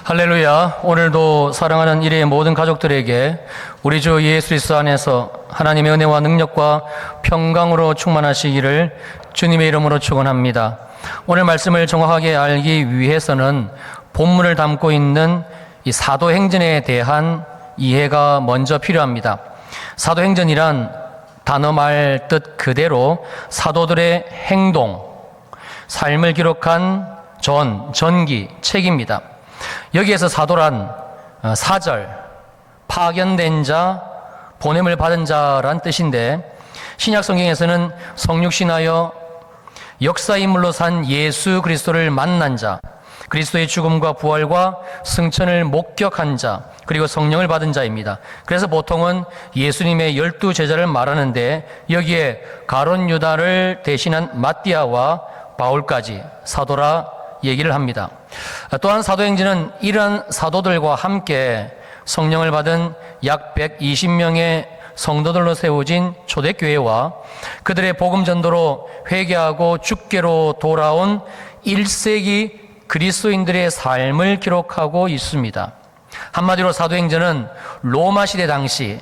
할렐루야. 오늘도 사랑하는 일의 모든 가족들에게 우리 주 예수 그리스도 안에서 하나님의 은혜와 능력과 평강으로 충만하시기를 주님의 이름으로 축원합니다. 오늘 말씀을 정확하게 알기 위해서는 본문을 담고 있는 이 사도행전에 대한 이해가 먼저 필요합니다. 사도행전이란 단어 말 뜻 그대로 사도들의 행동, 삶을 기록한 전기, 책입니다. 여기에서 사도란 사절, 파견된 자, 보냄을 받은 자란 뜻인데 신약 성경에서는 성육신하여 역사인물로 산 예수 그리스도를 만난 자, 그리스도의 죽음과 부활과 승천을 목격한 자, 그리고 성령을 받은 자입니다. 그래서 보통은 예수님의 12 제자를 말하는데 여기에 가룟 유다를 대신한 마띠아와 바울까지 사도라 얘기를 합니다. 또한 사도행전은 이러한 사도들과 함께 성령을 받은 약 120명의 성도들로 세워진 초대교회와 그들의 복음 전도로 회개하고 주께로 돌아온 1세기 그리스도인들의 삶을 기록하고 있습니다. 한마디로 사도행전은 로마 시대 당시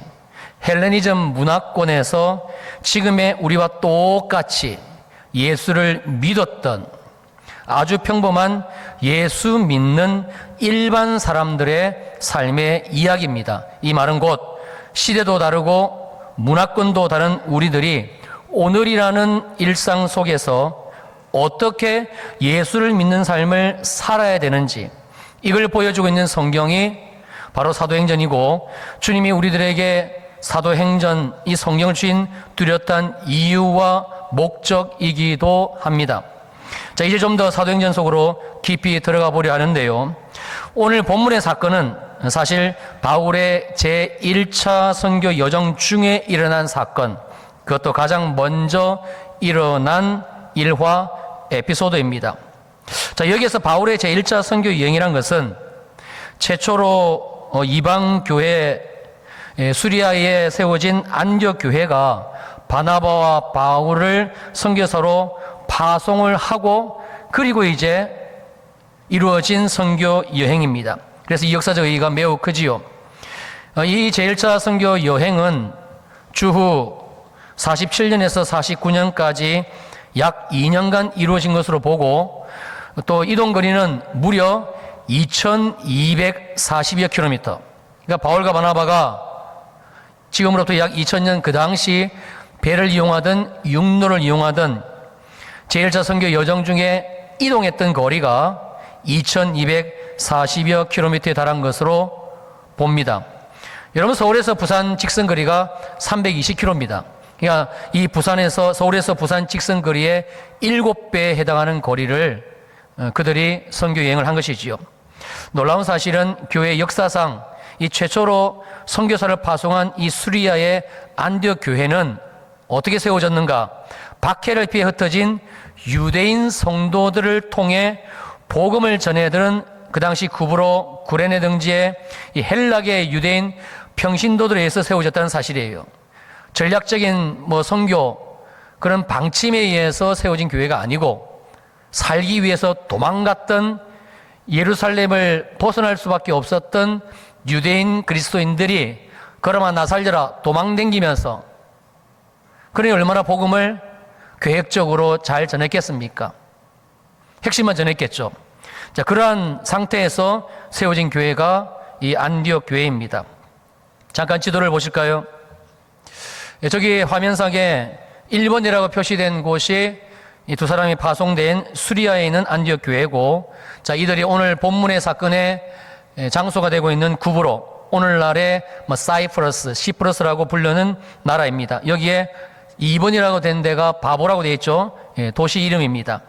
헬레니즘 문화권에서 지금의 우리와 똑같이 예수를 믿었던 아주 평범한 예수 믿는 일반 사람들의 삶의 이야기입니다. 이 말은 곧 시대도 다르고 문화권도 다른 우리들이 오늘이라는 일상 속에서 어떻게 예수를 믿는 삶을 살아야 되는지 이걸 보여주고 있는 성경이 바로 사도행전이고 주님이 우리들에게 사도행전 이 성경을 주신 뚜렷한 이유와 목적이기도 합니다. 자, 이제 좀 더 사도행전 속으로 깊이 들어가 보려 하는데요. 오늘 본문의 사건은 사실 바울의 제1차 선교 여정 중에 일어난 사건, 그것도 가장 먼저 일어난 일화 에피소드입니다. 자, 여기에서 바울의 제1차 선교 여행이란 것은 최초로 이방 교회 수리아에 세워진 안디옥 교회가 바나바와 바울을 선교사로 파송을 하고 그리고 이제 이루어진 선교 여행입니다. 그래서 이 역사적 의의가 매우 크지요. 이 제1차 선교 여행은 주후 47년에서 49년까지 약 2년간 이루어진 것으로 보고 또 이동 거리는 무려 2240여 킬로미터. 그러니까 바울과 바나바가 지금으로부터 약 2000년 그 당시 배를 이용하든 육로를 이용하든 제1차 선교 여정 중에 이동했던 거리가 2240여 킬로미터에 달한 것으로 봅니다. 여러분, 서울에서 부산 직선 거리가 320km입니다. 그러니까 이 서울에서 부산 직선 거리의 7배에 해당하는 거리를 그들이 선교 여행을 한 것이지요. 놀라운 사실은 교회 역사상 이 최초로 선교사를 파송한 이 수리아의 안디옥 교회는 어떻게 세워졌는가? 박해를 피해 흩어진 유대인 성도들을 통해 복음을 전해들은 그 당시 구브로 구레네 등지의 이 헬라계 유대인 평신도들에 의해서 세워졌다는 사실이에요. 전략적인 선교 그런 방침에 의해서 세워진 교회가 아니고 살기 위해서 도망갔던 예루살렘을 벗어날 수밖에 없었던 유대인 그리스도인들이 그러마 나 살려라 도망댕기면서 그러니 얼마나 복음을 계획적으로 잘 전했겠습니까? 핵심만 전했겠죠. 자, 그러한 상태에서 세워진 교회가 이 안디옥 교회입니다. 잠깐 지도를 보실까요? 저기 화면상에 1번이라고 표시된 곳이 이 두 사람이 파송된 수리아에 있는 안디옥 교회고, 자, 이들이 오늘 본문의 사건의 장소가 되고 있는 구브로, 오늘날의 사이프러스, 시프러스라고 부르는 나라입니다. 여기에 2번이라고 된 데가 바보라고 되어 있죠. 도시 이름입니다.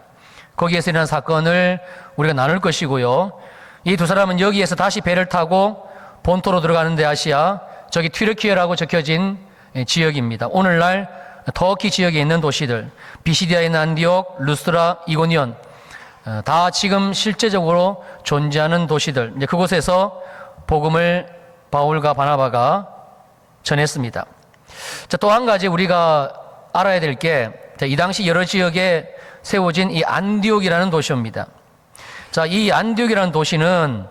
거기에서 일어난 사건을 우리가 나눌 것이고요. 이 두 사람은 여기에서 다시 배를 타고 본토로 들어가는데 아시아, 저기 튀르키예라고 적혀진 지역입니다. 오늘날 터키 지역에 있는 도시들, 비시디아에 있는 안디옥, 루스트라, 이고니온, 다 지금 실제적으로 존재하는 도시들. 이제 그곳에서 복음을 바울과 바나바가 전했습니다. 자, 또 한 가지 우리가 알아야 될 게, 이 당시 여러 지역에 세워진 이 안디옥이라는 도시입니다. 자, 이 안디옥이라는 도시는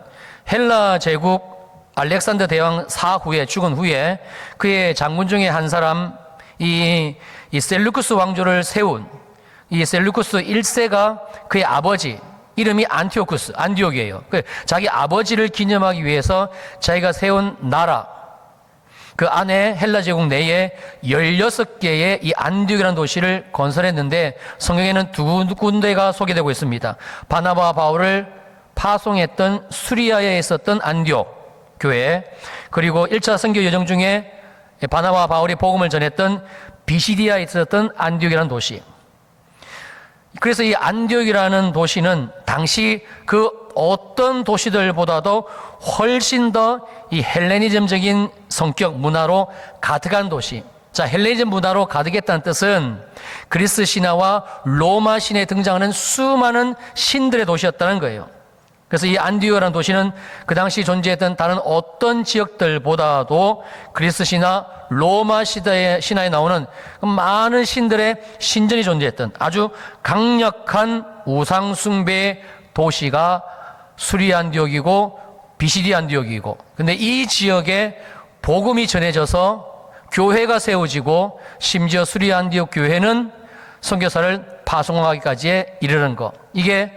헬라 제국 알렉산더 대왕 사후에 죽은 후에 그의 장군 중에 한 사람 이 셀루쿠스 왕조를 세운 이 셀루쿠스 1세가 그의 아버지 이름이 안티옥이에요. 자기 아버지를 기념하기 위해서 자기가 세운 나라 그 안에 헬라 제국 내에 16개의 이 안디옥이라는 도시를 건설했는데 성경에는 두 군데가 소개되고 있습니다. 바나바와 바울을 파송했던 수리아에 있었던 안디옥 교회, 그리고 1차 선교 여정 중에 바나바와 바울이 복음을 전했던 비시디아에 있었던 안디옥이라는 도시. 그래서 이 안디옥이라는 도시는 당시 그 어떤 도시들보다도 훨씬 더 이 헬레니즘적인 성격 문화로 가득한 도시. 자, 헬레니즘 문화로 가득했다는 뜻은 그리스 신화와 로마 신에 등장하는 수많은 신들의 도시였다는 거예요. 그래서 이 안디옥이라는 도시는 그 당시 존재했던 다른 어떤 지역들보다도 그리스 신화, 로마 시대의 신화에 나오는 많은 신들의 신전이 존재했던 아주 강력한 우상 숭배의 도시가 수리 안디옥이고 비시디 안디옥이고, 근데 이 지역에 복음이 전해져서 교회가 세워지고 심지어 수리 안디옥 교회는 선교사를 파송하기까지 이르는 것, 이게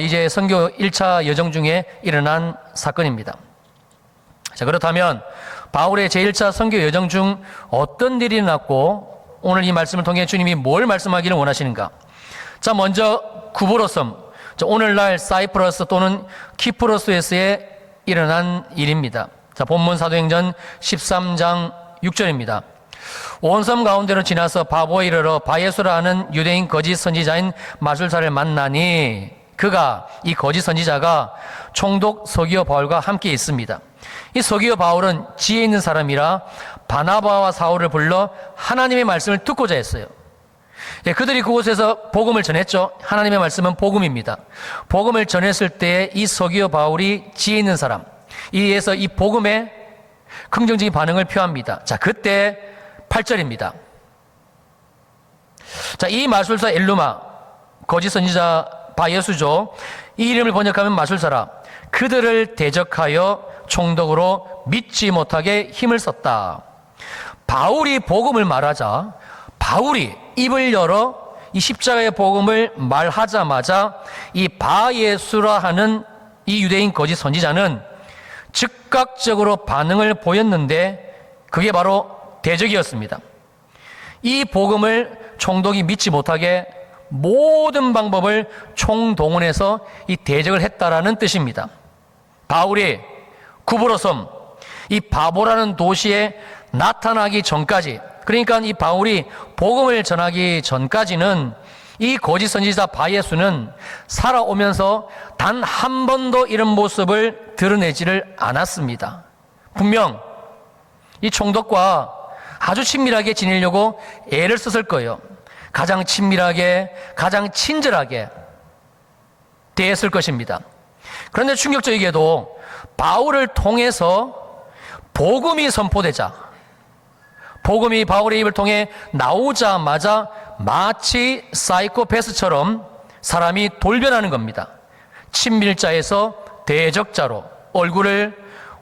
이제 선교 1차 여정 중에 일어난 사건입니다. 자, 그렇다면 바울의 제1차 선교 여정 중 어떤 일이 일어났고 오늘 이 말씀을 통해 주님이 뭘 말씀하기를 원하시는가? 자, 먼저 구브로섬, 오늘날 사이프러스 또는 키프로스에서의 일어난 일입니다. 자, 본문 사도행전 13장 6절입니다. 온 섬 가운데로 지나서 바보에 이르러 바예수라 하는 유대인 거짓 선지자인 마술사를 만나니 그가, 이 거짓 선지자가 총독 서기오 바울과 함께 있습니다. 이 서기오 바울은 지혜 있는 사람이라 바나바와 사울을 불러 하나님의 말씀을 듣고자 했어요. 예, 그들이 그곳에서 복음을 전했죠. 하나님의 말씀은 복음입니다. 복음을 전했을 때 이 서기오 바울이 지혜 있는 사람, 이에서 이 복음에 긍정적인 반응을 표합니다. 자, 그때 8절입니다. 자, 이 마술사 엘루마, 거짓 선지자 바예수죠. 이 이름을 번역하면 마술사라. 그들을 대적하여 총독으로 믿지 못하게 힘을 썼다. 바울이 복음을 말하자 바울이 입을 열어 이 십자가의 복음을 말하자마자 이 바예수라 하는 이 유대인 거짓 선지자는 즉각적으로 반응을 보였는데 그게 바로 대적이었습니다. 이 복음을 총독이 믿지 못하게 모든 방법을 총동원해서 이 대적을 했다라는 뜻입니다. 바울이 구브로섬, 이 바보라는 도시에 나타나기 전까지, 그러니까 이 바울이 복음을 전하기 전까지는 이 거짓 선지자 바예수는 살아오면서 단 한 번도 이런 모습을 드러내지를 않았습니다. 분명 이 총독과 아주 친밀하게 지내려고 애를 썼을 거예요. 가장 친밀하게, 가장 친절하게 대했을 것입니다. 그런데 충격적이게도 바울을 통해서 복음이 선포되자, 복음이 바울의 입을 통해 나오자마자 마치 사이코패스처럼 사람이 돌변하는 겁니다. 친밀자에서 대적자로 얼굴을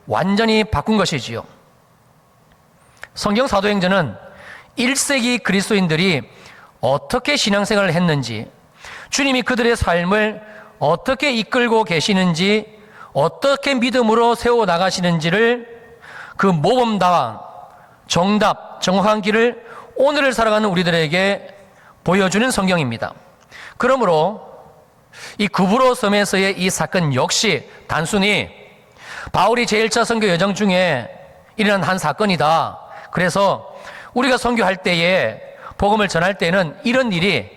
완전히 바꾼 것이지요. 성경 사도행전은 1세기 그리스도인들이 어떻게 신앙생활을 했는지, 주님이 그들의 삶을 어떻게 이끌고 계시는지, 어떻게 믿음으로 세워나가시는지를 그 모범답안, 정답, 정확한 길을 오늘을 살아가는 우리들에게 보여주는 성경입니다. 그러므로 이 구브로 섬에서의 이 사건 역시 단순히 바울이 제1차 선교 여정 중에 일어난 한 사건이다. 그래서 우리가 선교할 때에, 복음을 전할 때는 이런 일이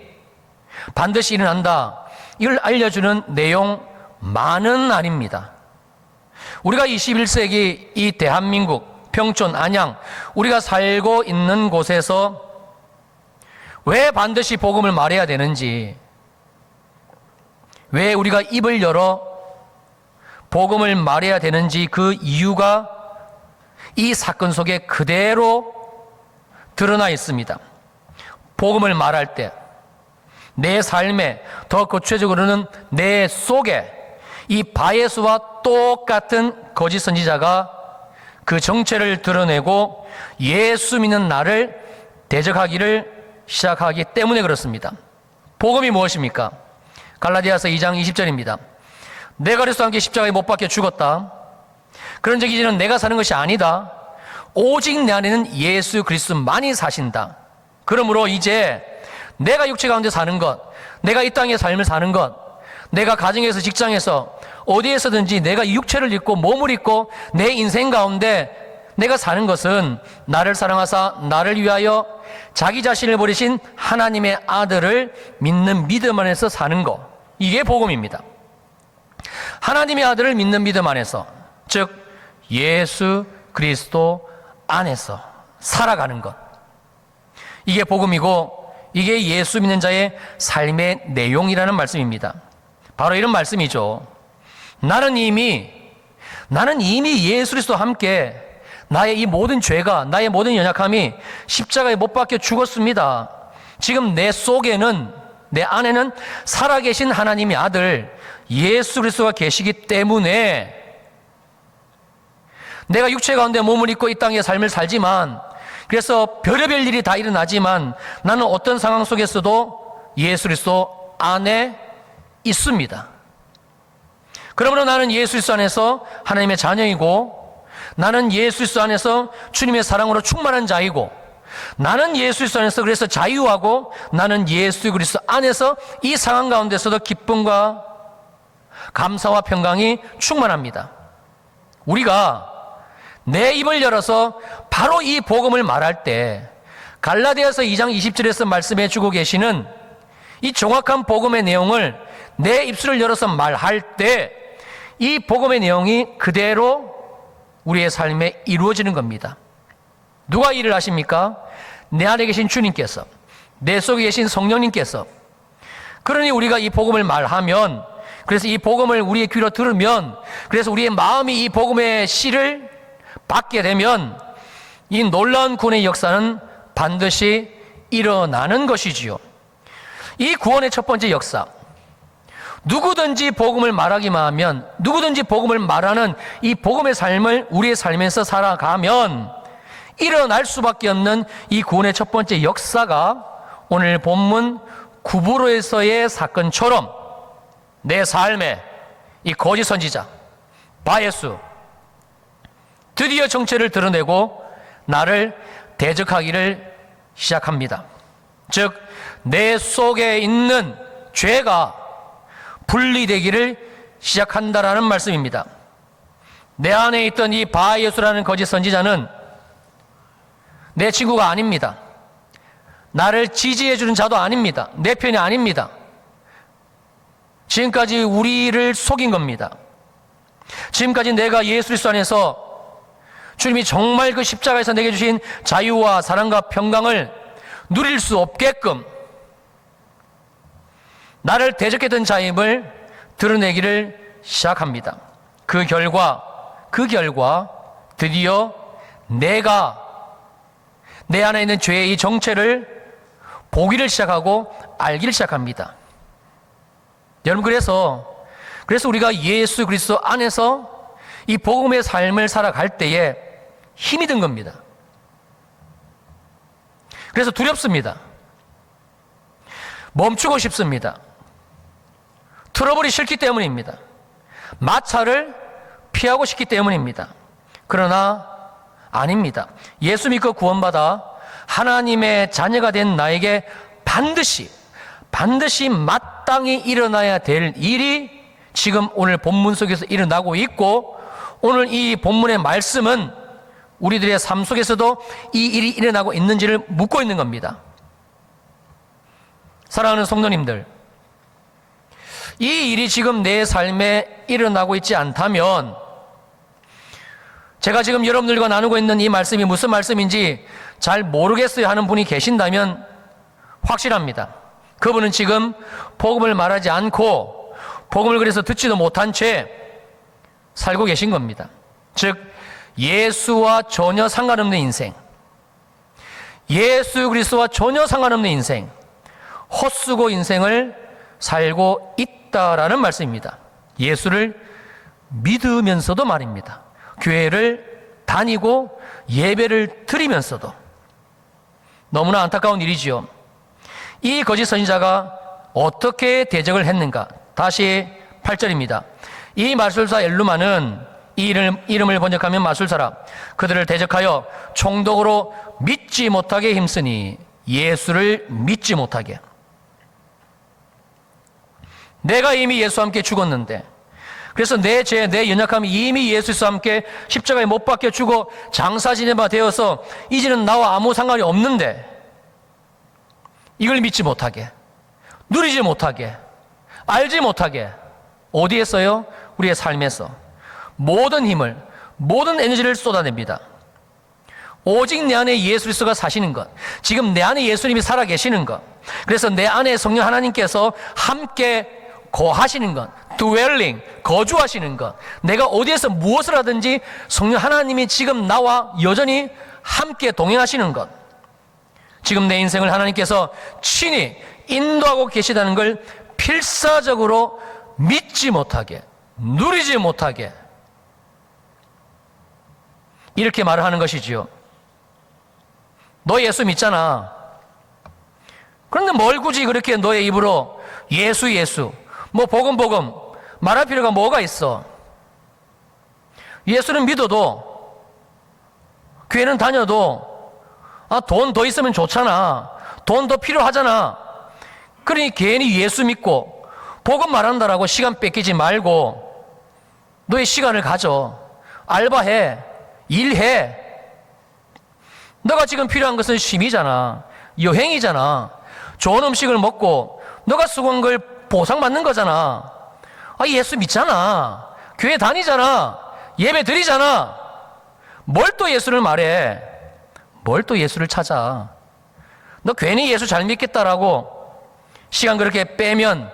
반드시 일어난다, 이걸 알려주는 내용만은 아닙니다. 우리가 21세기 이 대한민국, 평촌, 안양, 우리가 살고 있는 곳에서 왜 반드시 복음을 말해야 되는지, 왜 우리가 입을 열어 복음을 말해야 되는지, 그 이유가 이 사건 속에 그대로 드러나 있습니다. 복음을 말할 때 내 삶에, 더 구체적으로는 내 속에 이 바예수와 똑같은 거짓 선지자가 그 정체를 드러내고 예수 믿는 나를 대적하기를 시작하기 때문에 그렇습니다. 복음이 무엇입니까? 갈라디아서 2장 20절입니다. 내가 그리스도와 함께 십자가에 못 박혀 죽었다. 그런 적 이제는 내가 사는 것이 아니다. 오직 내 안에는 예수 그리스도만이 사신다. 그러므로 이제 내가 육체 가운데 사는 것, 내가 이 땅의 삶을 사는 것, 내가 가정에서 직장에서 어디에서든지 내가 육체를 입고 몸을 입고 내 인생 가운데 내가 사는 것은 나를 사랑하사 나를 위하여 자기 자신을 버리신 하나님의 아들을 믿는 믿음 안에서 사는 것. 이게 복음입니다. 하나님의 아들을 믿는 믿음 안에서, 즉 예수 그리스도 안에서 살아가는 것. 이게 복음이고 이게 예수 믿는 자의 삶의 내용이라는 말씀입니다. 바로 이런 말씀이죠. 나는 이미 예수 그리스도와 함께 나의 이 모든 죄가, 나의 모든 연약함이 십자가에 못 박혀 죽었습니다. 지금 내 속에는, 내 안에는 살아계신 하나님의 아들 예수 그리스도가 계시기 때문에 내가 육체 가운데 몸을 입고 이 땅의 삶을 살지만, 그래서 별의별 일이 다 일어나지만 나는 어떤 상황 속에서도 예수 그리스도 안에 있습니다. 그러므로 나는 예수 그리스도 안에서 하나님의 자녀이고, 나는 예수 그리스도 안에서 주님의 사랑으로 충만한 자이고, 나는 예수 그리스도 안에서 그래서 자유하고, 나는 예수 그리스도 안에서 이 상황 가운데서도 기쁨과 감사와 평강이 충만합니다. 우리가 내 입을 열어서 바로 이 복음을 말할 때 갈라디아서 2장 20절에서 말씀해 주고 계시는 이 정확한 복음의 내용을 내 입술을 열어서 말할 때 이 복음의 내용이 그대로 우리의 삶에 이루어지는 겁니다. 누가 일을 하십니까? 내 안에 계신 주님께서, 내 속에 계신 성령님께서. 그러니 우리가 이 복음을 말하면, 그래서 이 복음을 우리의 귀로 들으면, 그래서 우리의 마음이 이 복음의 씨를 받게 되면 이 놀라운 구원의 역사는 반드시 일어나는 것이지요. 이 구원의 첫 번째 역사, 누구든지 복음을 말하기만 하면, 누구든지 복음을 말하는 이 복음의 삶을 우리의 삶에서 살아가면 일어날 수밖에 없는 이 구원의 첫 번째 역사가 오늘 본문 구브로에서의 사건처럼 내 삶에 이 거짓 선지자 바예수 드디어 정체를 드러내고 나를 대적하기를 시작합니다. 즉, 내 속에 있는 죄가 분리되기를 시작한다라는 말씀입니다. 내 안에 있던 이 바예수라는 거짓 선지자는 내 친구가 아닙니다. 나를 지지해주는 자도 아닙니다. 내 편이 아닙니다. 지금까지 우리를 속인 겁니다. 지금까지 내가 예수 그리스도 안에서 주님이 정말 그 십자가에서 내게 주신 자유와 사랑과 평강을 누릴 수 없게끔 나를 대적했던 자임을 드러내기를 시작합니다. 그 결과 드디어 내가 내 안에 있는 죄의 이 정체를 보기를 시작하고 알기를 시작합니다. 여러분, 그래서 우리가 예수 그리스도 안에서 이 복음의 삶을 살아갈 때에 힘이 든 겁니다. 그래서 두렵습니다. 멈추고 싶습니다. 트러블이 싫기 때문입니다. 마찰을 피하고 싶기 때문입니다. 그러나 아닙니다. 예수 믿고 구원받아 하나님의 자녀가 된 나에게 반드시 마땅히 일어나야 될 일이 지금 오늘 본문 속에서 일어나고 있고, 오늘 이 본문의 말씀은 우리들의 삶 속에서도 이 일이 일어나고 있는지를 묻고 있는 겁니다. 사랑하는 성도님들, 이 일이 지금 내 삶에 일어나고 있지 않다면, 제가 지금 여러분들과 나누고 있는 이 말씀이 무슨 말씀인지 잘 모르겠어요 하는 분이 계신다면 확실합니다. 그분은 지금 복음을 말하지 않고 복음을 그래서 듣지도 못한 채 살고 계신 겁니다. 즉, 예수와 전혀 상관없는 인생, 예수 그리스도와 전혀 상관없는 인생, 헛수고 인생을 살고 있다라는 말씀입니다. 예수를 믿으면서도 말입니다. 교회를 다니고 예배를 드리면서도. 너무나 안타까운 일이지요. 이 거짓 선지자가 어떻게 대적을 했는가? 다시 8절입니다. 이 마술사 엘루마는 이 이름을 번역하면 마술사라. 그들을 대적하여 총독으로 믿지 못하게 힘쓰니, 예수를 믿지 못하게. 내가 이미 예수와 함께 죽었는데, 그래서 내 죄, 내 연약함이 이미 예수와 함께 십자가에 못 박혀 죽어 장사 지낸 바 되어서 이제는 나와 아무 상관이 없는데, 이걸 믿지 못하게, 누리지 못하게, 알지 못하게. 어디에서요? 우리의 삶에서 모든 힘을, 모든 에너지를 쏟아냅니다. 오직 내 안에 예수 그리스도가 사시는 것, 지금 내 안에 예수님이 살아계시는 것, 그래서 내 안에 성령 하나님께서 함께 거하시는 것, dwelling, 거주하시는 것, 내가 어디에서 무엇을 하든지 성령 하나님이 지금 나와 여전히 함께 동행하시는 것, 지금 내 인생을 하나님께서 친히 인도하고 계시다는 걸 필사적으로 믿지 못하게, 누리지 못하게, 이렇게 말을 하는 것이지요. 너 예수 믿잖아. 그런데 뭘 굳이 그렇게 너의 입으로 예수 뭐 복음 말할 필요가 뭐가 있어? 예수는 믿어도, 교회는 다녀도, 돈 더 있으면 좋잖아, 돈 더 필요하잖아. 그러니 괜히 예수 믿고 복음 말한다라고 시간 뺏기지 말고 너의 시간을 가져. 알바해, 일해. 너가 지금 필요한 것은 쉼이잖아, 여행이잖아, 좋은 음식을 먹고 너가 수고한 걸 보상받는 거잖아. 예수 믿잖아, 교회 다니잖아, 예배 드리잖아. 뭘 또 예수를 말해? 뭘 또 예수를 찾아? 너 괜히 예수 잘 믿겠다라고 시간 그렇게 빼면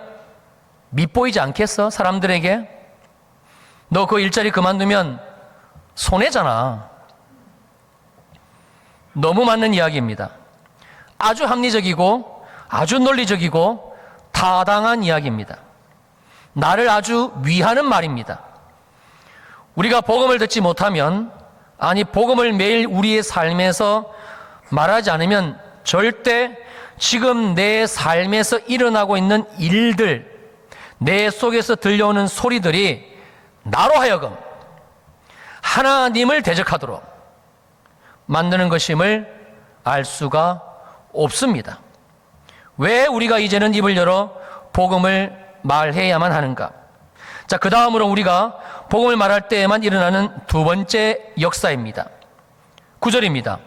밉보이지 않겠어? 사람들에게? 너 그 일자리 그만두면 손해잖아. 너무 맞는 이야기입니다. 아주 합리적이고 아주 논리적이고 타당한 이야기입니다. 나를 아주 위하는 말입니다. 우리가 복음을 듣지 못하면, 아니 복음을 매일 우리의 삶에서 말하지 않으면 절대 지금 내 삶에서 일어나고 있는 일들, 내 속에서 들려오는 소리들이 나로 하여금 하나님을 대적하도록 만드는 것임을 알 수가 없습니다. 왜 우리가 이제는 입을 열어 복음을 말해야만 하는가? 자, 그 다음으로 우리가 복음을 말할 때에만 일어나는 두 번째 역사입니다. 9절입니다.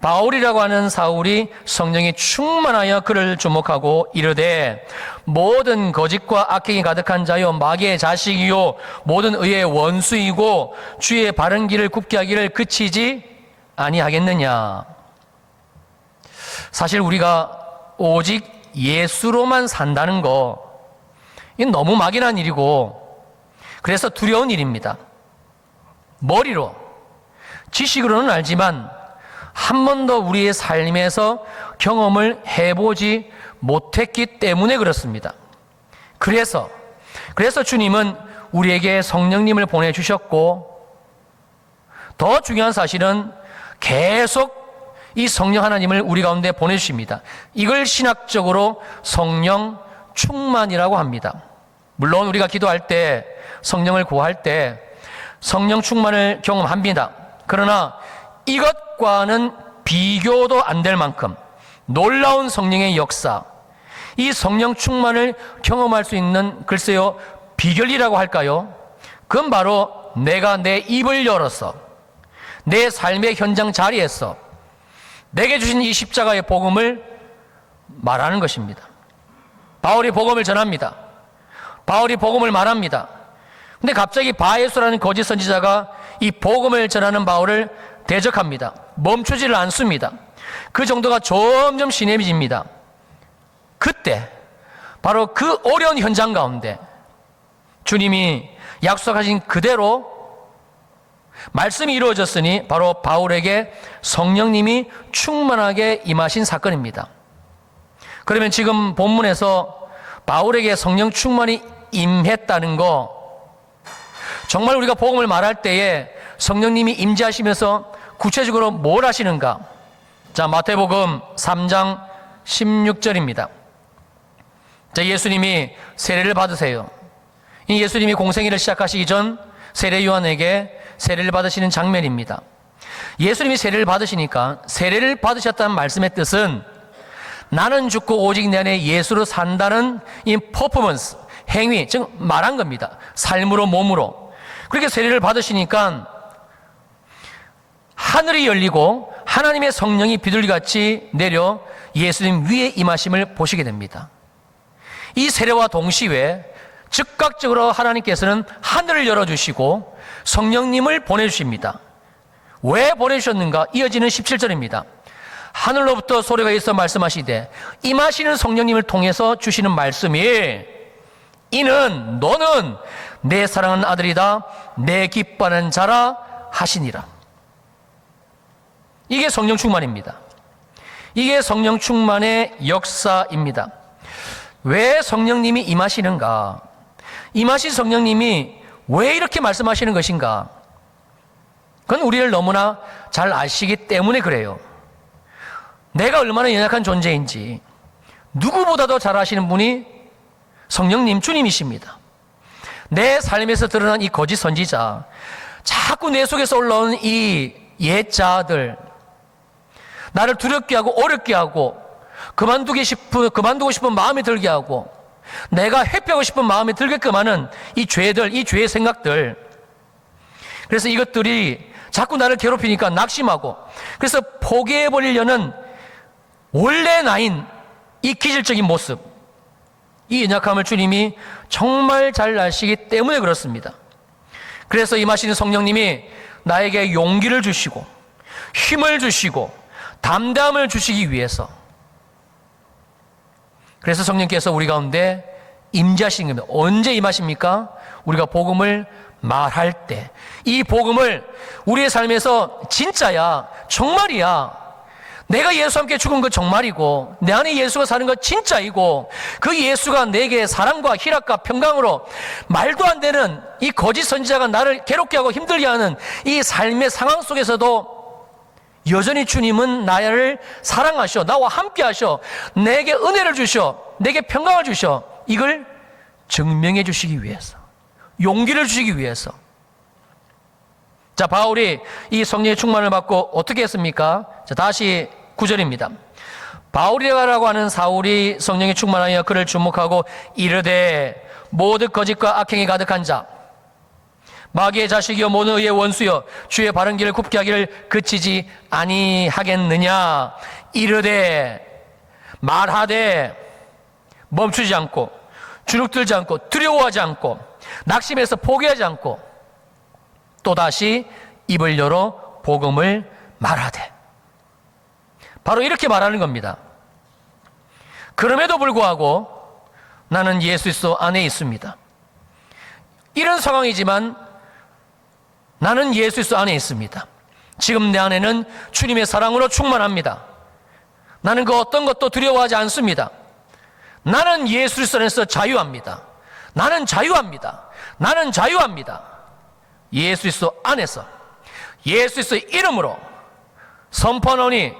바울이라고 하는 사울이 성령이 충만하여 그를 주목하고 이르되, 모든 거짓과 악행이 가득한 자요 마귀의 자식이요 모든 의의 원수이고 주의 바른 길을 굽게 하기를 그치지 아니하겠느냐. 사실 우리가 오직 예수로만 산다는 거, 이건 너무 막연한 일이고 그래서 두려운 일입니다. 머리로, 지식으로는 알지만 한 번도 우리의 삶에서 경험을 해보지 못했기 때문에 그렇습니다. 그래서 주님은 우리에게 성령님을 보내주셨고, 더 중요한 사실은 계속 이 성령 하나님을 우리 가운데 보내주십니다. 이걸 신학적으로 성령 충만이라고 합니다. 물론 우리가 기도할 때, 성령을 구할 때 성령 충만을 경험합니다. 그러나 이것과는 비교도 안 될 만큼 놀라운 성령의 역사, 이 성령 충만을 경험할 수 있는, 글쎄요, 비결이라고 할까요? 그건 바로 내가 내 입을 열어서 내 삶의 현장 자리에서 내게 주신 이 십자가의 복음을 말하는 것입니다. 바울이 복음을 전합니다. 바울이 복음을 말합니다. 근데 갑자기 바예수라는 거짓 선지자가 이 복음을 전하는 바울을 대적합니다. 멈추지를 않습니다. 그 정도가 점점 심해집니다. 그때 바로 그 어려운 현장 가운데 주님이 약속하신 그대로 말씀이 이루어졌으니 바로 바울에게 성령님이 충만하게 임하신 사건입니다. 그러면 지금 본문에서 바울에게 성령 충만이 임했다는 거, 정말 우리가 복음을 말할 때에 성령님이 임재하시면서 구체적으로 뭘 하시는가? 자, 마태복음 3장 16절입니다. 자, 예수님이 세례를 받으세요. 이 예수님이 공생애를 시작하시기 전 세례 요한에게 세례를 받으시는 장면입니다. 예수님이 세례를 받으시니까 세례를 받으셨다는 말씀의 뜻은 나는 죽고 오직 내 안에 예수로 산다는 이 퍼포먼스, 행위, 즉 말한 겁니다. 삶으로, 몸으로. 그렇게 세례를 받으시니까 하늘이 열리고 하나님의 성령이 비둘기같이 내려 예수님 위에 임하심을 보시게 됩니다. 이 세례와 동시에 즉각적으로 하나님께서는 하늘을 열어주시고 성령님을 보내주십니다. 왜 보내주셨는가? 이어지는 17절입니다. 하늘로부터 소리가 있어 말씀하시되 임하시는 성령님을 통해서 주시는 말씀이 이는 너는 내 사랑하는 아들이다 내 기뻐하는 자라 하시니라. 이게 성령 충만입니다. 이게 성령 충만의 역사입니다. 왜 성령님이 임하시는가? 임하신 성령님이 왜 이렇게 말씀하시는 것인가? 그건 우리를 너무나 잘 아시기 때문에 그래요. 내가 얼마나 연약한 존재인지 누구보다도 잘 아시는 분이 성령님, 주님이십니다. 내 삶에서 드러난 이 거짓 선지자, 자꾸 내 속에서 올라오는 이 옛자들, 나를 두렵게 하고 어렵게 하고 그만두고 싶은 마음이 들게 하고 내가 회피하고 싶은 마음이 들게끔 하는 이 죄들, 이 죄의 생각들. 그래서 이것들이 자꾸 나를 괴롭히니까 낙심하고 그래서 포기해버리려는 원래 나인 이 기질적인 모습, 이 연약함을 주님이 정말 잘 아시기 때문에 그렇습니다. 그래서 임하시는 성령님이 나에게 용기를 주시고 힘을 주시고 담대함을 주시기 위해서, 그래서 성령께서 우리 가운데 임재하시는 겁니다. 언제 임하십니까? 우리가 복음을 말할 때. 이 복음을 우리의 삶에서 진짜야, 정말이야, 내가 예수와 함께 죽은 것 정말이고 내 안에 예수가 사는 것 진짜이고 그 예수가 내게 사랑과 희락과 평강으로 말도 안 되는 이 거짓 선지자가 나를 괴롭게 하고 힘들게 하는 이 삶의 상황 속에서도 여전히 주님은 나를 사랑하셔, 나와 함께 하셔, 내게 은혜를 주셔, 내게 평강을 주셔. 이걸 증명해 주시기 위해서, 용기를 주시기 위해서. 자, 바울이 이 성령의 충만을 받고 어떻게 했습니까? 자, 다시 9절입니다. 바울이라고 하는 사울이 성령의 충만하여 그를 주목하고 이르되 모든 거짓과 악행이 가득한 자, 마귀의 자식이여 모든 의의 원수여 주의 바른 길을 굽게 하기를 그치지 아니하겠느냐. 이르되 말하되 멈추지 않고 주눅들지 않고 두려워하지 않고 낙심해서 포기하지 않고 또다시 입을 열어 복음을 말하되. 바로 이렇게 말하는 겁니다. 그럼에도 불구하고 나는 예수 그리스도 안에 있습니다. 이런 상황이지만 나는 예수 그리스도 안에 있습니다. 지금 내 안에는 주님의 사랑으로 충만합니다. 나는 그 어떤 것도 두려워하지 않습니다. 나는 예수 그리스도 안에서 자유합니다. 나는 자유합니다. 나는 자유합니다. 예수 그리스도 안에서 예수 그리스도의 이름으로 선포하노니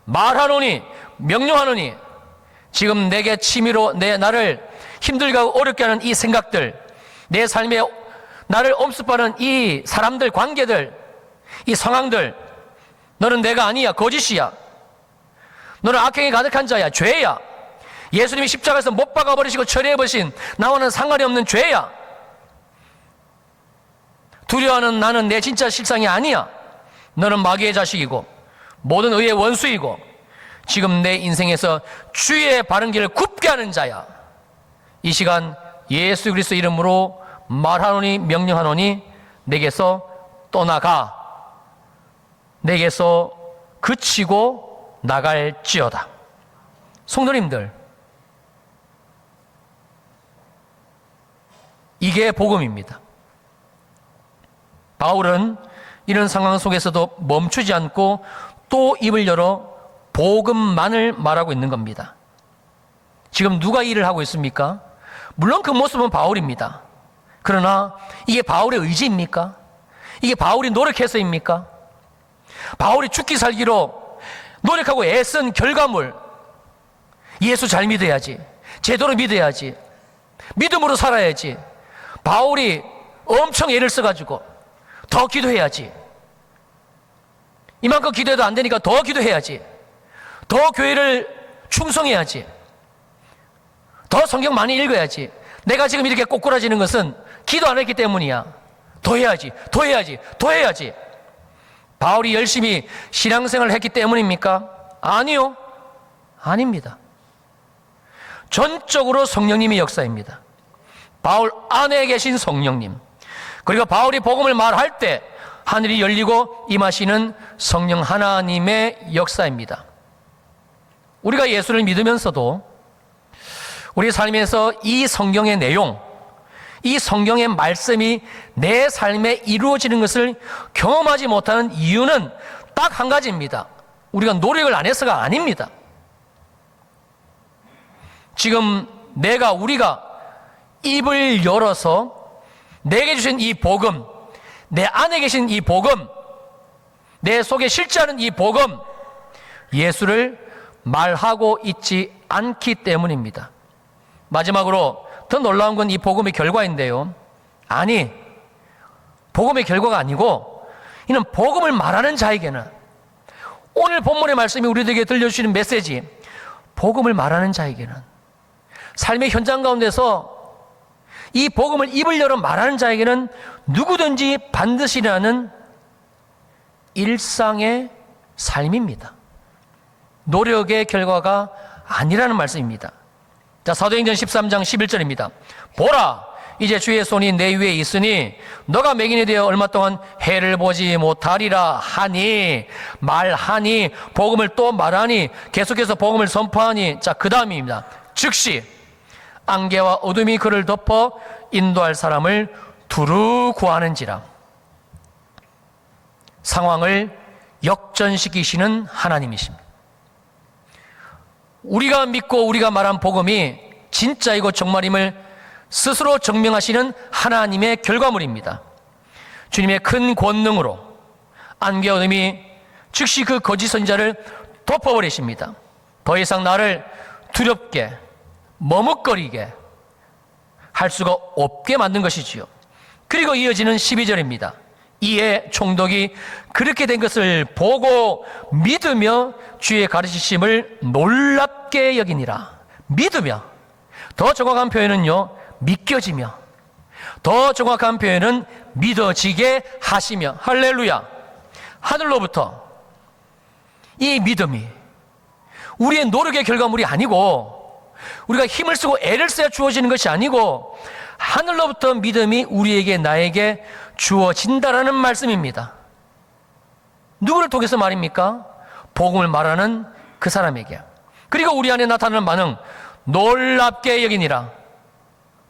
말하노니 명령하노니. 지금 내게 치미로 나를 힘들게 하고 어렵게 하는 이 생각들, 내 삶에 나를 엄습하는 이 사람들, 관계들, 이 상황들, 너는 내가 아니야, 거짓이야, 너는 악행이 가득한 자야, 죄야, 예수님이 십자가에서 못 박아버리시고 처리해버리신 나와는 상관이 없는 죄야, 두려워하는 나는 내 진짜 실상이 아니야, 너는 마귀의 자식이고 모든 의의 원수이고 지금 내 인생에서 주의 바른 길을 굽게 하는 자야. 이 시간 예수 그리스도 이름으로 말하노니 명령하노니 내게서 떠나가, 내게서 그치고 나갈지어다. 성도님들, 이게 복음입니다. 바울은 이런 상황 속에서도 멈추지 않고 또 입을 열어 복음만을 말하고 있는 겁니다. 지금 누가 일을 하고 있습니까? 물론 그 모습은 바울입니다. 그러나 이게 바울의 의지입니까? 이게 바울이 노력해서입니까? 바울이 죽기 살기로 노력하고 애쓴 결과물, 예수 잘 믿어야지, 제대로 믿어야지, 믿음으로 살아야지, 바울이 엄청 애를 써가지고 더 기도해야지, 이만큼 기도해도 안 되니까 더 기도해야지, 더 교회를 충성해야지, 더 성경 많이 읽어야지, 내가 지금 이렇게 꼬꾸라지는 것은 기도 안 했기 때문이야, 더 해야지, 더 해야지, 더 해야지. 바울이 열심히 신앙생활을 했기 때문입니까? 아니요, 아닙니다. 전적으로 성령님의 역사입니다. 바울 안에 계신 성령님, 그리고 바울이 복음을 말할 때 하늘이 열리고 임하시는 성령 하나님의 역사입니다. 우리가 예수를 믿으면서도 우리 삶에서 이 성경의 내용, 이 성경의 말씀이 내 삶에 이루어지는 것을 경험하지 못하는 이유는 딱 한 가지입니다. 우리가 노력을 안 해서가 아닙니다. 지금 우리가 입을 열어서 내게 주신 이 복음, 내 안에 계신 이 복음, 내 속에 실제하는 이 복음, 예수를 말하고 있지 않기 때문입니다. 마지막으로 더 놀라운 건 이 복음의 결과인데요. 아니, 복음의 결과가 아니고 이는 복음을 말하는 자에게는, 오늘 본문의 말씀이 우리들에게 들려주시는 메시지, 복음을 말하는 자에게는, 삶의 현장 가운데서 이 복음을 입을 열어 말하는 자에게는 누구든지 반드시 일어나는 일상의 삶입니다. 노력의 결과가 아니라는 말씀입니다. 자, 사도행전 13장 11절입니다. 보라, 이제 주의 손이 내 위에 있으니 너가 맹인이 되어 얼마 동안 해를 보지 못하리라 하니, 말하니, 복음을 또 말하니, 계속해서 복음을 선포하니. 자, 그 다음입니다. 즉시 안개와 어둠이 그를 덮어 인도할 사람을 두루 구하는지라. 상황을 역전시키시는 하나님이십니다. 우리가 믿고 우리가 말한 복음이 진짜이고 정말임을 스스로 증명하시는 하나님의 결과물입니다. 주님의 큰 권능으로 안개와 어둠이 즉시 그 거짓 선지자를 덮어버리십니다. 더 이상 나를 두렵게 머뭇거리게 할 수가 없게 만든 것이지요. 그리고 이어지는 12절입니다. 이에 총독이 그렇게 된 것을 보고 믿으며 주의 가르치심을 놀랍게 여기니라. 믿으며, 더 정확한 표현은요, 믿겨지며, 더 정확한 표현은 믿어지게 하시며. 할렐루야. 하늘로부터 이 믿음이 우리의 노력의 결과물이 아니고, 우리가 힘을 쓰고 애를 써야 주어지는 것이 아니고, 하늘로부터 믿음이 우리에게, 나에게 주어진다라는 말씀입니다. 누구를 통해서 말입니까? 복음을 말하는 그 사람에게. 그리고 우리 안에 나타나는 반응, 놀랍게 여기니라.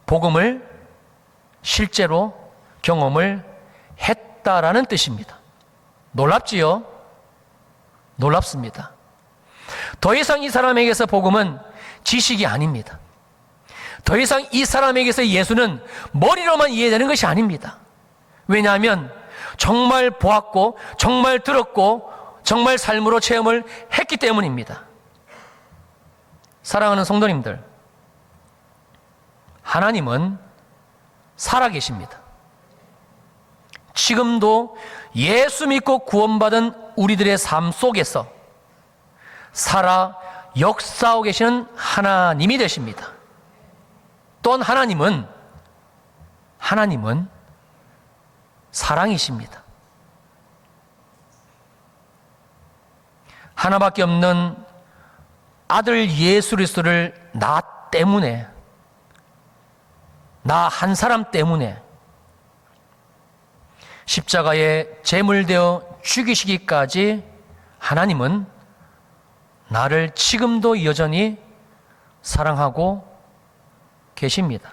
복음을 실제로 경험을 했다라는 뜻입니다. 놀랍지요? 놀랍습니다. 더 이상 이 사람에게서 복음은 지식이 아닙니다. 더 이상 이 사람에게서 예수는 머리로만 이해되는 것이 아닙니다. 왜냐하면 정말 보았고 정말 들었고 정말 삶으로 체험을 했기 때문입니다. 사랑하는 성도님들, 하나님은 살아계십니다. 지금도 예수 믿고 구원받은 우리들의 삶 속에서 살아 역사하고 계시는 하나님이 되십니다. 또한 하나님은 사랑이십니다. 하나밖에 없는 아들 예수 그리스도를 나 때문에, 나 한 사람 때문에 십자가에 제물되어 죽이시기까지 하나님은 나를 지금도 여전히 사랑하고 계십니다.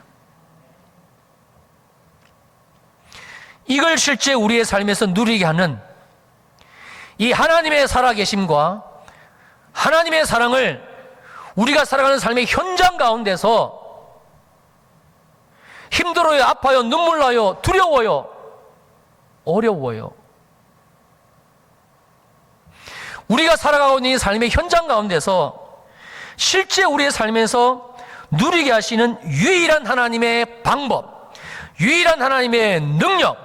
이걸 실제 우리의 삶에서 누리게 하는 이 하나님의 살아계심과 하나님의 사랑을 우리가 살아가는 삶의 현장 가운데서 힘들어요, 아파요, 눈물 나요, 두려워요, 어려워요. 우리가 살아가고 있는 이 삶의 현장 가운데서 실제 우리의 삶에서 누리게 하시는 유일한 하나님의 방법, 유일한 하나님의 능력,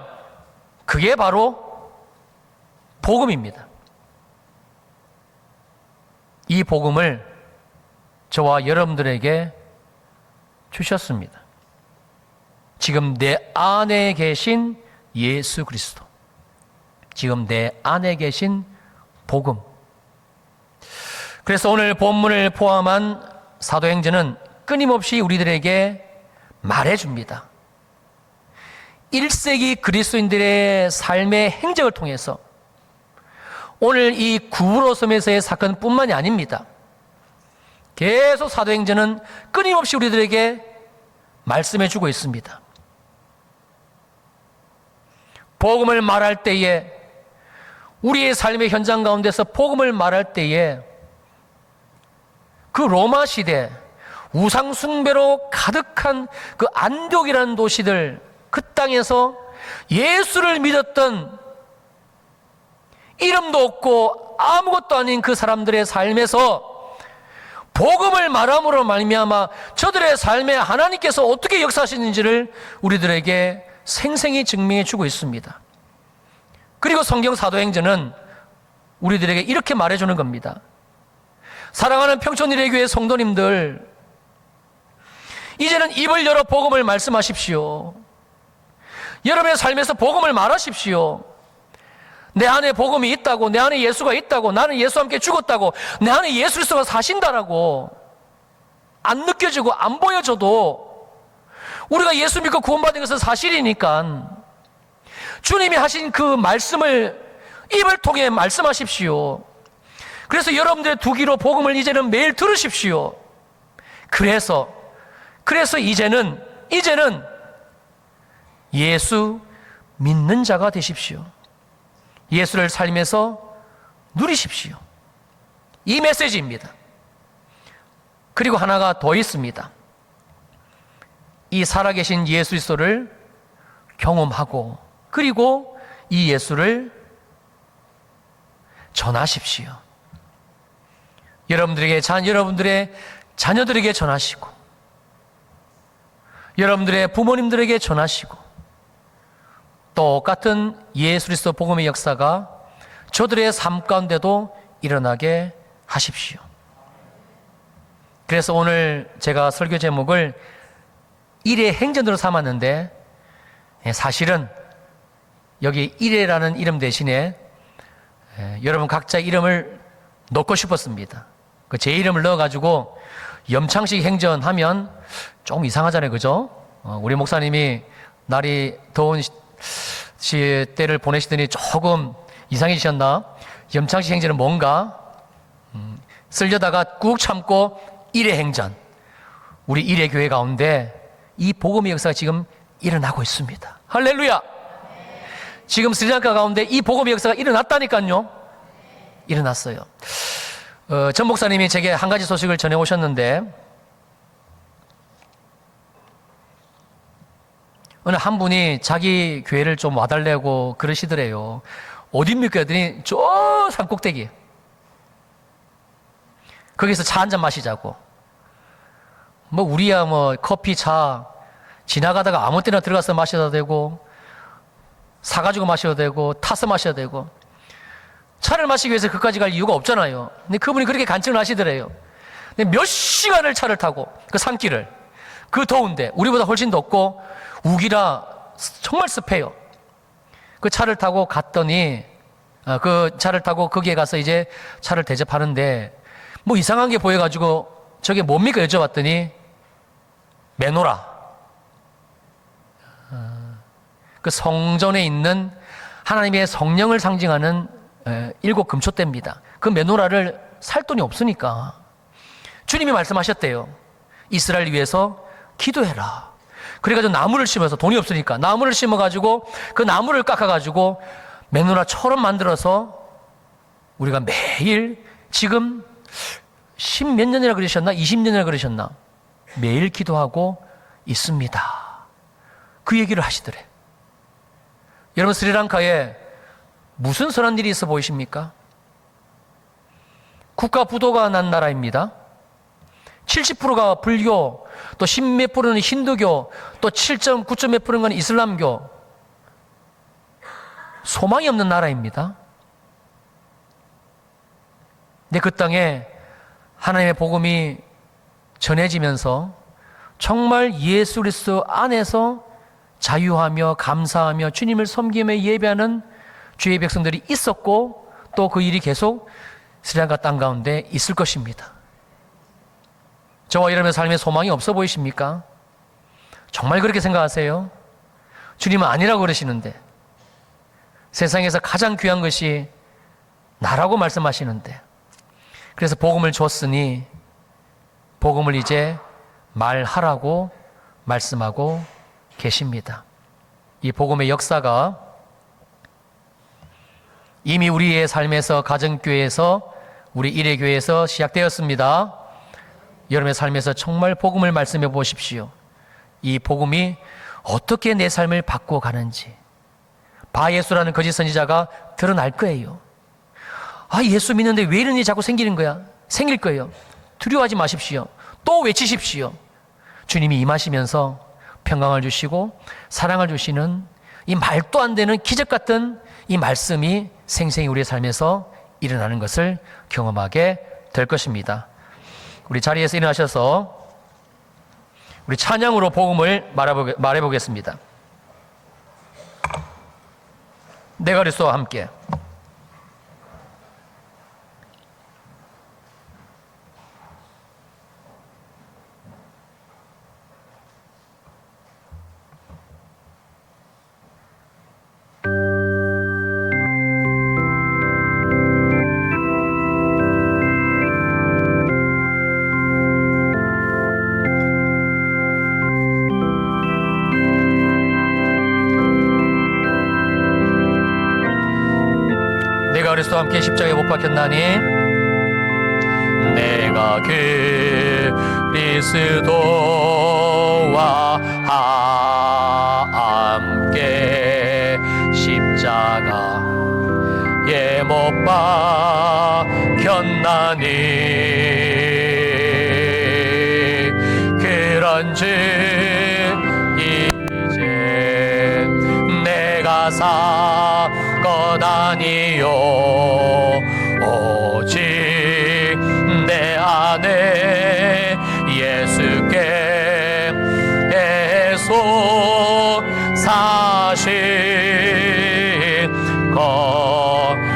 그게 바로 복음입니다. 이 복음을 저와 여러분들에게 주셨습니다. 지금 내 안에 계신 예수 그리스도, 지금 내 안에 계신 복음. 그래서 오늘 본문을 포함한 사도행전은 끊임없이 우리들에게 말해줍니다. 1세기 그리스도인들의 삶의 행적을 통해서 오늘 이 구브로 섬에서의 사건뿐만이 아닙니다. 계속 사도행전은 끊임없이 우리들에게 말씀해주고 있습니다. 복음을 말할 때에, 우리의 삶의 현장 가운데서 복음을 말할 때에 그 로마 시대 우상 숭배로 가득한 그 안디옥이라는 도시들, 그 땅에서 예수를 믿었던 이름도 없고 아무것도 아닌 그 사람들의 삶에서 복음을 말함으로 말미암아 저들의 삶에 하나님께서 어떻게 역사하시는지를 우리들에게 생생히 증명해 주고 있습니다. 그리고 성경 사도행전은 우리들에게 이렇게 말해주는 겁니다. 사랑하는 평촌일의교회 성도님들, 이제는 입을 열어 복음을 말씀하십시오. 여러분의 삶에서 복음을 말하십시오. 내 안에 복음이 있다고, 내 안에 예수가 있다고, 나는 예수와 함께 죽었다고, 내 안에 예수 그리스도가 사신다라고 안 느껴지고 안 보여져도 우리가 예수 믿고 구원받은 것은 사실이니까 주님이 하신 그 말씀을 입을 통해 말씀하십시오. 그래서 여러분들의 두 귀로 복음을 이제는 매일 들으십시오. 그래서 이제는 예수 믿는 자가 되십시오. 예수를 살면서 누리십시오. 이 메시지입니다. 그리고 하나가 더 있습니다. 이 살아계신 예수 그리스도를 경험하고 그리고 이 예수를 전하십시오. 여러분들의 자녀들에게 전하시고, 여러분들의 부모님들에게 전하시고, 똑같은 예수 그리스도 복음의 역사가 저들의 삶 가운데도 일어나게 하십시오. 그래서 오늘 제가 설교 제목을 일의 행전으로 삼았는데, 사실은 여기 일회라는 이름 대신에 여러분 각자 이름을 넣고 싶었습니다. 제 이름을 넣어가지고 염창식 행전하면 조금 이상하잖아요, 그죠? 우리 목사님이 날이 더운 때를 보내시더니 조금 이상해지셨나? 염창식 행전은 뭔가 쓰려다가 꾹 참고 일회 행전. 우리 일회 교회 가운데 이 복음의 역사가 지금 일어나고 있습니다. 할렐루야! 지금 스리랑카 가운데 이 복음의 역사가 일어났다니까요. 일어났어요. 전 목사님이 제게 한 가지 소식을 전해 오셨는데, 어느 한 분이 자기 교회를 좀 와달라고 그러시더래요. 어딥니까? 했더니 저 산꼭대기. 거기서 차 한잔 마시자고. 우리야 커피, 차 지나가다가 아무 때나 들어가서 마셔도 되고, 사가지고 마셔도 되고, 타서 마셔도 되고, 차를 마시기 위해서 그까지 갈 이유가 없잖아요. 근데 그분이 그렇게 간증을 하시더래요. 근데 몇 시간을 차를 타고 그 산길을, 그 더운데 우리보다 훨씬 덥고 우기라 정말 습해요. 그 차를 타고 갔더니 그 차를 타고 거기에 가서 이제 차를 대접하는데 이상한 게 보여가지고 저게 뭡니까 여쭤봤더니 메노라, 그 성전에 있는 하나님의 성령을 상징하는 7 금초대입니다. 그 메노라를 살 돈이 없으니까 주님이 말씀하셨대요. 이스라엘 위해서 기도해라. 그래가지고 나무를 심어서, 돈이 없으니까 나무를 심어가지고 그 나무를 깎아가지고 메노라처럼 만들어서 우리가 매일 지금 10몇 년이나 그러셨나? 20년이나 그러셨나? 매일 기도하고 있습니다. 그 얘기를 하시더래. 여러분, 스리랑카에 무슨 선한 일이 있어 보이십니까? 국가 부도가 난 나라입니다. 70%가 불교, 또 10몇 프로는 힌두교, 또 7.9. 몇 프로는 이슬람교. 소망이 없는 나라입니다. 근데 그 땅에 하나님의 복음이 전해지면서 정말 예수 그리스도 안에서 자유하며 감사하며 주님을 섬기며 예배하는 주의 백성들이 있었고, 또 그 일이 계속 스리랑카 땅 가운데 있을 것입니다. 저와 여러분의 삶에 소망이 없어 보이십니까? 정말 그렇게 생각하세요? 주님은 아니라고 그러시는데, 세상에서 가장 귀한 것이 나라고 말씀하시는데, 그래서 복음을 줬으니 복음을 이제 말하라고 말씀하고 계십니다. 이 복음의 역사가 이미 우리의 삶에서, 가정교회에서, 우리 일회교회에서 시작되었습니다. 여러분의 삶에서 정말 복음을 말씀해 보십시오. 이 복음이 어떻게 내 삶을 바꾸어 가는지 바예수라는 거짓 선지자가 드러날 거예요. 아, 예수 믿는데 왜 이런 일이 자꾸 생기는 거야? 생길 거예요. 두려워하지 마십시오. 또 외치십시오. 주님이 임하시면서 평강을 주시고 사랑을 주시는 이 말도 안 되는 기적 같은 이 말씀이 생생히 우리의 삶에서 일어나는 것을 경험하게 될 것입니다. 우리 자리에서 일어나셔서 우리 찬양으로 복음을 말해보겠습니다. 내가 그리스도와 함께. 그리스도와 함께 십자가에 못 박혔나니 내가 그리스도와 함께 십자가에 못 박혔나니 그런즉 이제 내가 사거다니요 오직 내 안에 예수께서 사신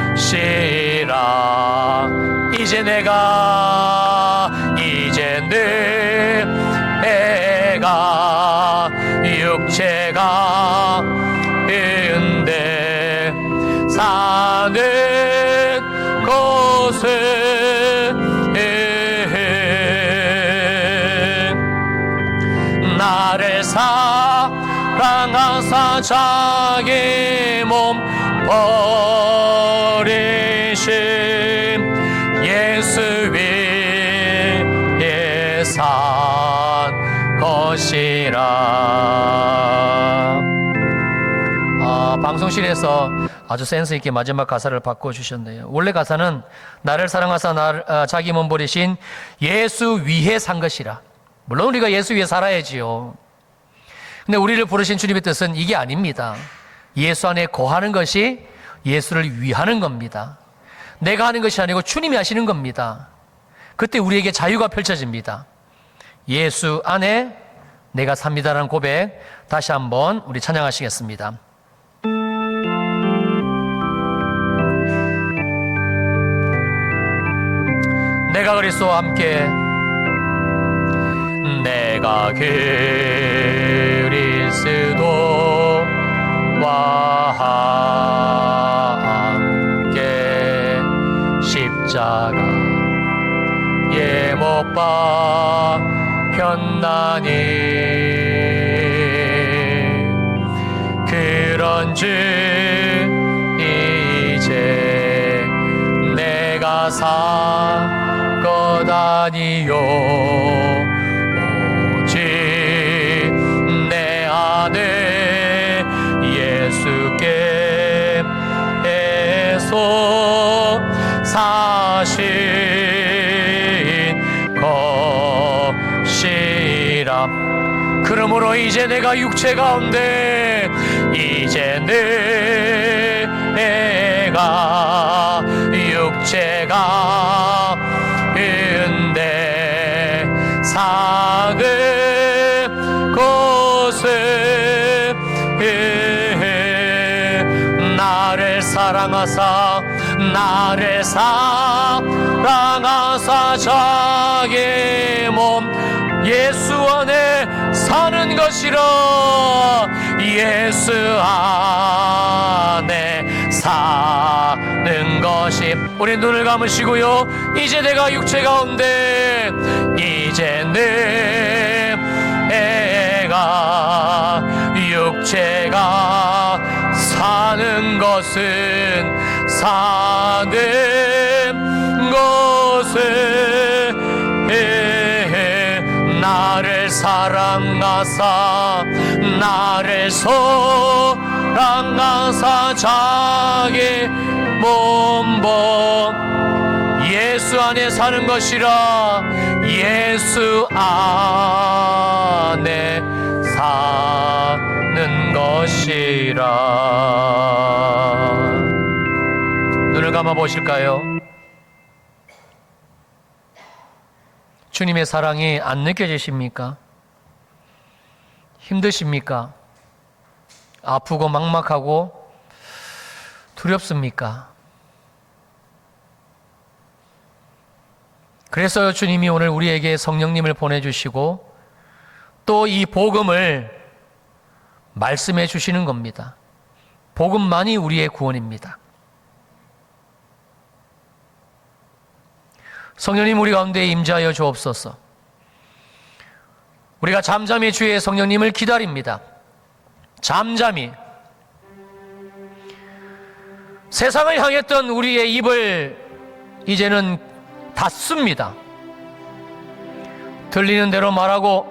것이라. 이제 내가 육체가 있는데 사는 것은 나를 사랑하사 자기 몸 버리신 예수 위에 산 것이라. 방송실에서 아주 센스 있게 마지막 가사를 바꿔주셨네요. 원래 가사는 나를 사랑하사 자기 몸 버리신 예수 위에 산 것이라. 물론 우리가 예수 위에 살아야지요. 근데 우리를 부르신 주님의 뜻은 이게 아닙니다. 예수 안에 거하는 것이 예수를 위하는 겁니다. 내가 하는 것이 아니고 주님이 하시는 겁니다. 그때 우리에게 자유가 펼쳐집니다. 예수 안에 내가 삽니다라는 고백 다시 한번 우리 찬양하시겠습니다. 내가 그리스도와 함께 내가 그리스도와 함께 십자가에 못 박혔나니 그런즉 이제 내가 사거다니요 오직 내 안에 그러므로 이제 내가 육체 가운데 이제 내가 육체가 있는데 사는 곳에 나를 사랑하사 자기 몸 예수 안에 사는 것이라. 예수 안에 사는 것이. 우리 눈을 감으시고요. 이제 내가 육체 가운데 이제 내가 육체가 사는 것은 나를 사랑하사 자기 몸 예수 안에 사는 것이라. 예수 안에 사는 것이라. 눈을 감아 보실까요? 주님의 사랑이 안 느껴지십니까? 힘드십니까? 아프고 막막하고 두렵습니까? 그래서 주님이 오늘 우리에게 성령님을 보내주시고 또 이 복음을 말씀해 주시는 겁니다. 복음만이 우리의 구원입니다. 성령님 우리 가운데 임재하여 주옵소서. 우리가 잠잠히 주의 성령님을 기다립니다. 잠잠히. 세상을 향했던 우리의 입을 이제는 닫습니다. 들리는 대로 말하고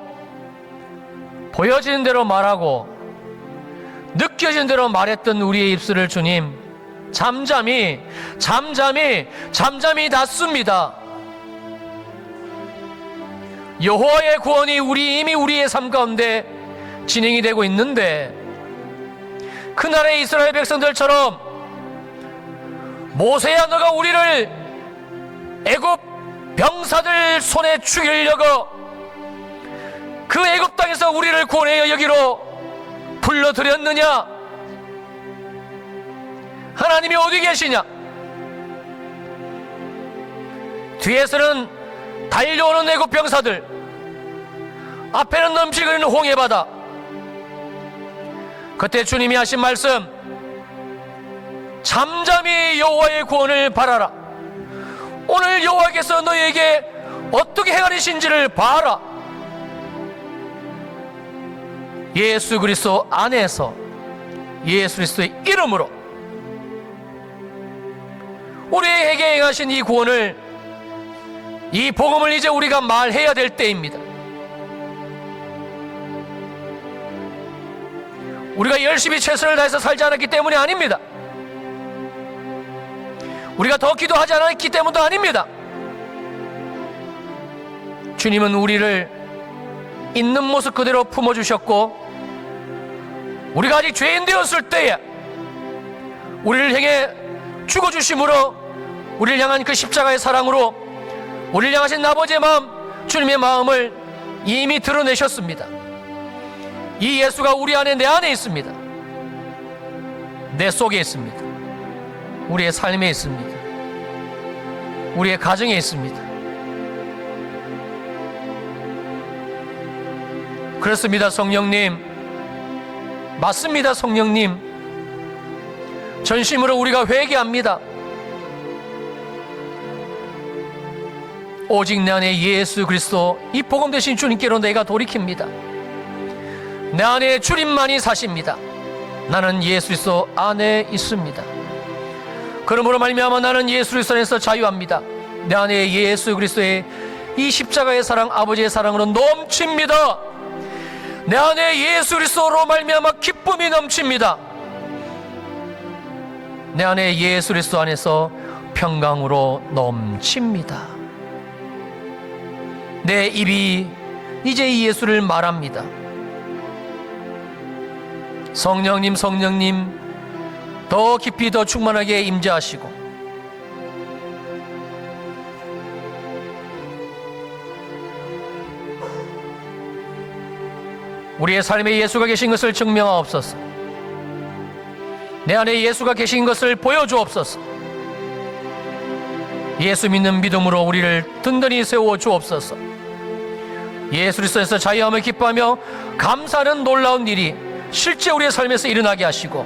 보여지는 대로 말하고 느껴지는 대로 말했던 우리의 입술을 주님 잠잠히 닫습니다. 여호와의 구원이 이미 우리의 삶 가운데 진행이 되고 있는데 그날의 이스라엘 백성들처럼 모세야 너가 우리를 애굽 병사들 손에 죽이려고 그 애굽 땅에서 우리를 구원하여 여기로 불러들였느냐? 하나님이 어디 계시냐? 뒤에서는 달려오는 애굽 병사들, 앞에는 넘치는 홍해바다. 그때 주님이 하신 말씀, 잠잠히 여호와의 구원을 바라라. 오늘 여호와께서 너희에게 어떻게 행하시는지를 봐라. 예수 그리스도 안에서 예수 그리스도의 이름으로 우리에게 행하신 이 구원을, 이 복음을 이제 우리가 말해야 될 때입니다. 우리가 열심히 최선을 다해서 살지 않았기 때문이 아닙니다. 우리가 더 기도하지 않았기 때문도 아닙니다. 주님은 우리를 있는 모습 그대로 품어주셨고 우리가 아직 죄인 되었을 때에 우리를 향해 죽어주심으로 우리를 향한 그 십자가의 사랑으로 우리를 향하신 아버지의 마음, 주님의 마음을 이미 드러내셨습니다. 이 예수가 우리 안에, 내 안에 있습니다. 내 속에 있습니다. 우리의 삶에 있습니다. 우리의 가정에 있습니다. 그렇습니다. 성령님, 맞습니다. 성령님, 전심으로 우리가 회개합니다. 오직 내 안에 예수 그리스도, 이 복음 되신 주님께로 내가 돌이킵니다. 내 안에 주님만이 사십니다. 나는 예수 그리스도 안에 있습니다. 그러므로 말미암아 나는 예수 그리스도 안에서 자유합니다. 내 안에 예수 그리스도의 이 십자가의 사랑, 아버지의 사랑으로 넘칩니다. 내 안에 예수 그리스도로 말미암아 기쁨이 넘칩니다. 내 안에 예수 그리스도 안에서 평강으로 넘칩니다. 내 입이 이제 이 예수를 말합니다. 성령님, 성령님, 더 깊이 더 충만하게 임재하시고 우리의 삶에 예수가 계신 것을 증명하옵소서. 내 안에 예수가 계신 것을 보여주옵소서. 예수 믿는 믿음으로 우리를 든든히 세워 주옵소서. 예수 그리스도에서 자유함을 기뻐하며 감사하는 놀라운 일이 실제 우리의 삶에서 일어나게 하시고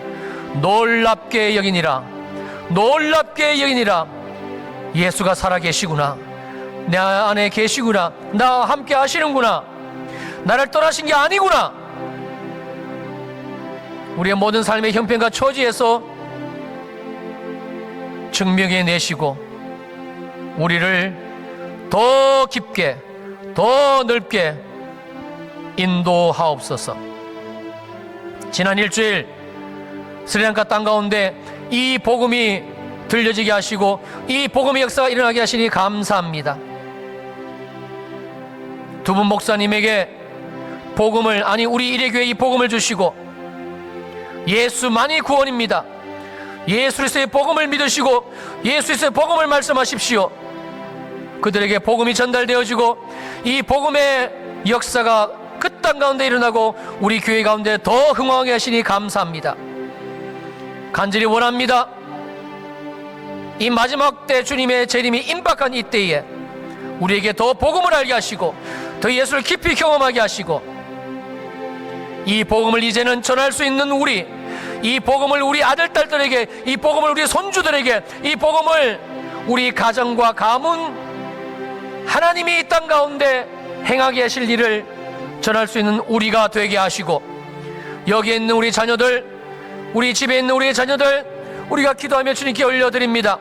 놀랍게 여기니라, 놀랍게 여기니라. 예수가 살아계시구나, 내 안에 계시구나, 나와 함께 하시는구나, 나를 떠나신 게 아니구나. 우리의 모든 삶의 형편과 처지에서 증명해 내시고 우리를 더 깊게 더 넓게 인도하옵소서. 지난 일주일 스리랑카 땅 가운데 이 복음이 들려지게 하시고 이 복음의 역사가 일어나게 하시니 감사합니다. 두 분 목사님에게 복음을, 아니 우리 일회교회에 이 복음을 주시고 예수만이 구원입니다, 예수 그리스도의 복음을 믿으시고 예수 그리스도의 복음을 말씀하십시오. 그들에게 복음이 전달되어지고 이 복음의 역사가 그 땅 가운데 일어나고 우리 교회 가운데 더 흥황하게 하시니 감사합니다. 간절히 원합니다. 이 마지막 때 주님의 재림이 임박한 이 때에 우리에게 더 복음을 알게 하시고 더 예수를 깊이 경험하게 하시고 이 복음을 이제는 전할 수 있는 우리, 이 복음을 우리 아들, 딸들에게, 이 복음을 우리 손주들에게, 이 복음을 우리 가정과 가문, 하나님이 이 땅 가운데 행하게 하실 일을 전할 수 있는 우리가 되게 하시고 여기에 있는 우리 자녀들, 우리 집에 있는 우리의 자녀들 우리가 기도하며 주님께 올려드립니다.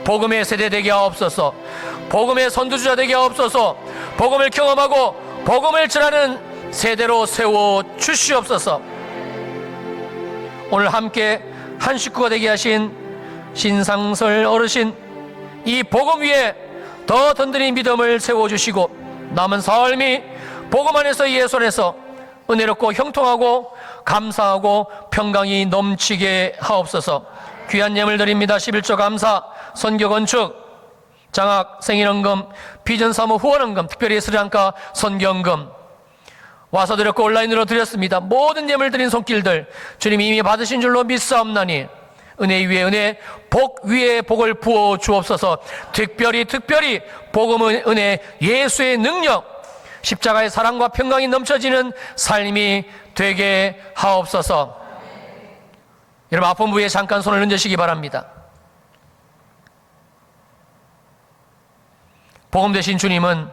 복음의 세대 되게 하옵소서. 복음의 선두주자 되게 하옵소서. 복음을 경험하고 복음을 전하는 세대로 세워 주시옵소서. 오늘 함께 한 식구가 되게 하신 신상설 어르신, 이 복음 위에 더 든든히 믿음을 세워주시고 남은 삶이 복음 안에서 예수 안에서 은혜롭고 형통하고 감사하고 평강이 넘치게 하옵소서. 귀한 예물 드립니다. 11조 감사, 선교 건축, 장학, 생일헌금, 비전 사무 후원헌금, 특별히 스리랑카 선교헌금 와서 드렸고 온라인으로 드렸습니다. 모든 예물 드린 손길들 주님이 이미 받으신 줄로 믿사옵나니 은혜 위에 은혜, 복 위에 복을 부어 주옵소서. 특별히 복음의 은혜, 예수의 능력, 십자가의 사랑과 평강이 넘쳐지는 삶이 되게 하옵소서. 여러분 아픈 부위에 잠깐 손을 얹으시기 바랍니다. 복음 되신 주님은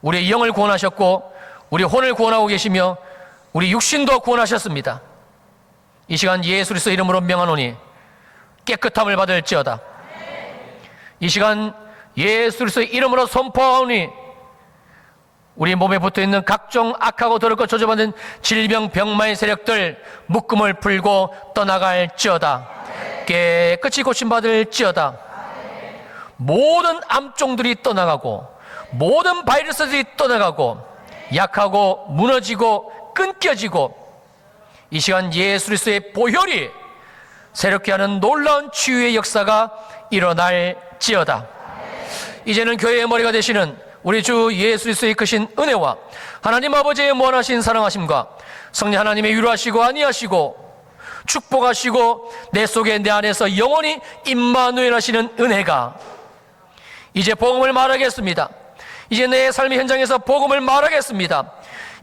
우리의 영을 구원하셨고 우리 혼을 구원하고 계시며 우리 육신도 구원하셨습니다. 이 시간 예수 그리스도 이름으로 명하노니 깨끗함을 받을지어다. 이 시간 예수 그리스도 이름으로 선포하오니 우리 몸에 붙어있는 각종 악하고 더럽고 저주받은 질병 병마의 세력들 묶음을 풀고 떠나갈지어다. 깨끗이 고침받을지어다. 모든 암종들이 떠나가고 모든 바이러스들이 떠나가고 약하고 무너지고 끊겨지고 이 시간 예수 그리스도의 보혈이 새롭게 하는 놀라운 치유의 역사가 일어날지어다. 이제는 교회의 머리가 되시는 우리 주 예수 그리스도의 크신 은혜와 하나님 아버지의 무한하신 사랑하심과 성령 하나님의 위로하시고 안위하시고 축복하시고 내 속에 내 안에서 영원히 임마누엘 하시는 은혜가 이제 복음을 말하겠습니다. 이제 내 삶의 현장에서 복음을 말하겠습니다.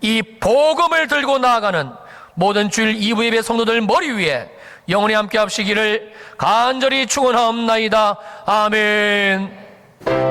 이 복음을 들고 나아가는 모든 주일 2부 예배 성도들 머리 위에 영원히 함께 합시기를 간절히 축원하옵나이다. 아멘.